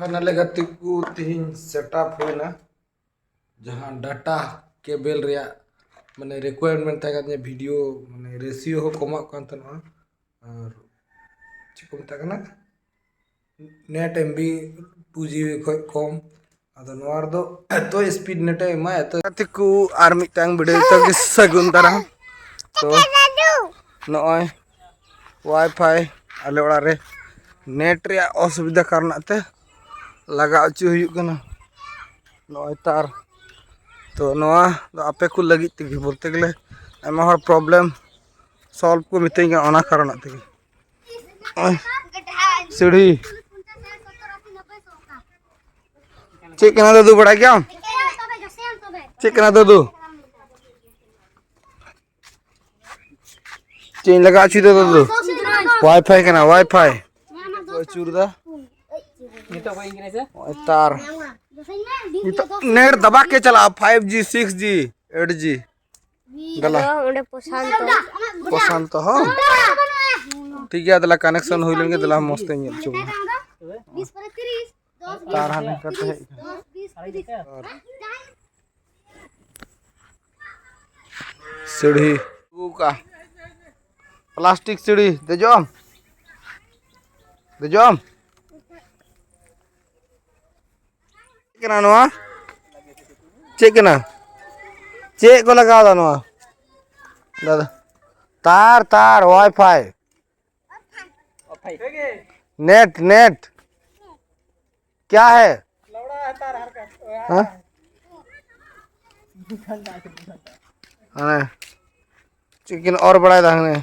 Finally गति को तीन सेटअप होना जहाँ डाटा केबल रे माने रिक्वायरमेंट तक वीडियो माने रेशियो हो कमा कान तनो और चिको मताकना नेट एमबी 2 GB खय कम अदो नवार दो तो स्पीड नेट एमा तो गति को आर मिटांग वीडियो तो सगुन दारा तो नय वाईफाई आले ओड़ा रे नेट रे असुविधा कारणाते लगा अचु हुयुग कना नय तार तो नवा आपे को लगित तगे बोलते गले आमा हर प्रॉब्लम सॉल्व को मितेंगे ओना कारण तगे सीढ़ी चेक कना दादू बड़ा क्या चेक कना दादू चेन लगा अचु दादू वाईफाई कना वाईफाई चुरदा तार नेट दबा के चला 5G 6G 8G दला पसंद हो ठीक है दला कनेक्शन हुई लेंगे दला मस्त है चुप तार हने करते है सीढ़ी का प्लास्टिक सीढ़ी दे जो केना नवा चेक केना चेक को लगाओ दा नवा दादा तार तार वाईफाई नेट नेट क्या है हाँ चिकन और बड़ा दांगने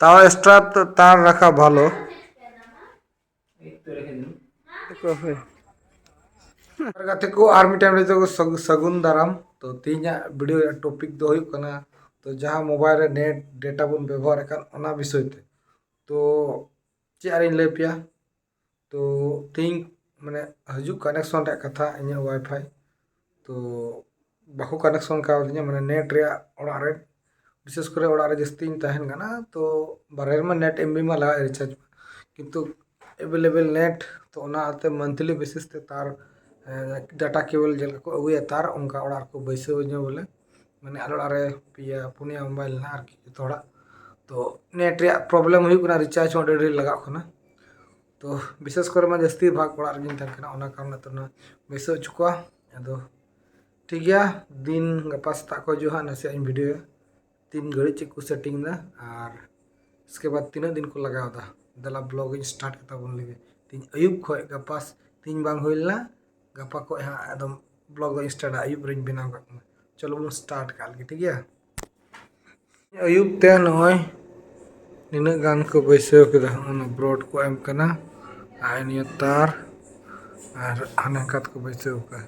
तार स्ट्रैप तो तार रखा भालो गति को आर्मी टाइम तो सगुन दाराम तो तीन वीडियो टॉपिक दो हुई कना तो जहाँ मोबाइल रे नेट डेटा बन व्यवहार करना विषय ते तो चारिन ले पिया तो तीन माने हजू कनेक्शन रे कथा इन वाईफाई तो बाको कनेक्शन का माने नेट रे ओड़ा रे विशेष कर ओड़ा रे जस्ती तहन गाना तो बारे में नेट एमबी में लगा रिचार्ज किंतु अवेलेबल नेट तो ओनाते मंथली बेसिस ते तार डाटा केबल जल को अगुया तार उनका ओड़ा को बैसे बोले माने आलोड़ा रे पिया पुनिया मोबाइल ना आर की थोड़ा तो नेट रे प्रॉब्लम हुई कना रिचार्ज हो डेढ़ लगा खना तो विशेष कर मैं जस्ती भाग ओड़ा रे जिन तहन ओना कारण तो ना बैसे चुका अदो ठीक गया दिन गपा सता को जो हा नसे वीडियो 3 घड़ी चेक को सेटिंग दा और इसके बाद 3 दिन को लगाव दा दला ब्लॉगिंग स्टार्ट करता बन लगे 3 अयुब खय गपा 3 बांग होइला गपा को हां एकदम ब्लॉग स्टार्ट अयुब रिंग बनाव का चलो हम स्टार्ट कर लगे ठीक है अयुब ते नय निना गान को बैसे केदा ओना ब्रॉड को एम कना आनिया तार और हाने कात को बैसे का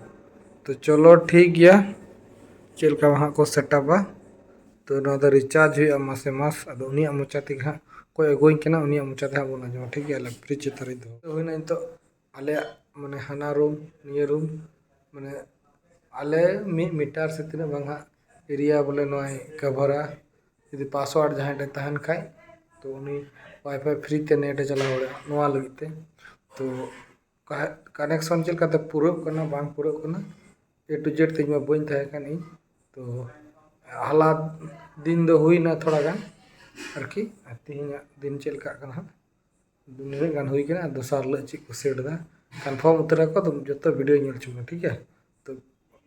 तो चलो ठीक गया चल का वहां को सेटअप तो ना रिचार्ज हुआ मासे मास अद उनिया मोचा ते हाँ कोई अगोई केना उनिया मोचा ते बोना जो ठीक है फ्री चित्र दो होना तो आले माने हाना रूम निया रूम माने आले मीटर से तीन बांगा एरिया बोले नय कवरा यदि पासवर्ड जहां डे तहन खाय तो उनी वाईफाई फ्री ते नेट चला ओड़े नवा लगिते तो कनेक्शन चल काते पूरा करना बांग पूरा करना ए टू जेड ते मैं बइन थाय कानी तो हला दिन दो हुई ना थोड़ा गान आरकी तीन दिन चल का दिन गान हुई कना दोसार ल ची को सेट दा कंफर्म उतरा को तुम जो वीडियो नेल चुका ठीक है तो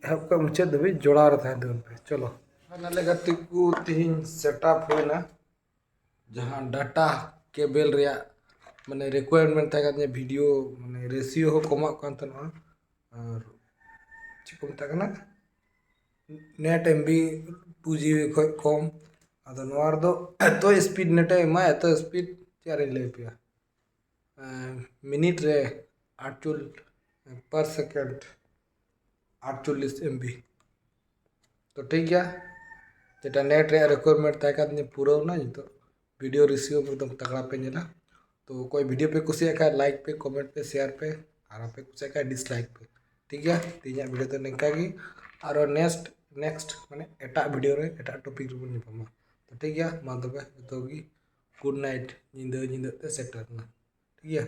हेल्प का मुझे दबी जोड़ा रहा था दोन पे चलो नाले गति को तीन सेटअप होना जहाँ डाटा केबल रे माने रिक्वायरमेंट तक वीडियो माने रेशियो हो कमा कान तनो और चिको मताकना नेट एमबी 2 GB खय कम अदो नवार दो तो स्पीड नेट एमा तो स्पीड चारे ले पिया मिनट रे 48 पर सेकंड 48 MB तो ठीक गया जेटा नेट रे रिक्वायरमेंट तक पूरा ना तो वीडियो रिसीव एकदम तगड़ा पे नेला तो कोई वीडियो पे कुसिया का लाइक पे कमेंट पे शेयर पे और पे कुसिया का डिसलाइक पे ठीक है तीन वीडियो तो निका की और नेक्स्ट नेक्स्ट माने एटा वीडियो रे एटा टॉपिक रे बन निपामा तो ठीक गया मा तबे तो गी गुड नाइट ᱧᱤᱫᱟᱹ ᱧᱤᱫᱟᱹ ते सेटर ना ठीक गया।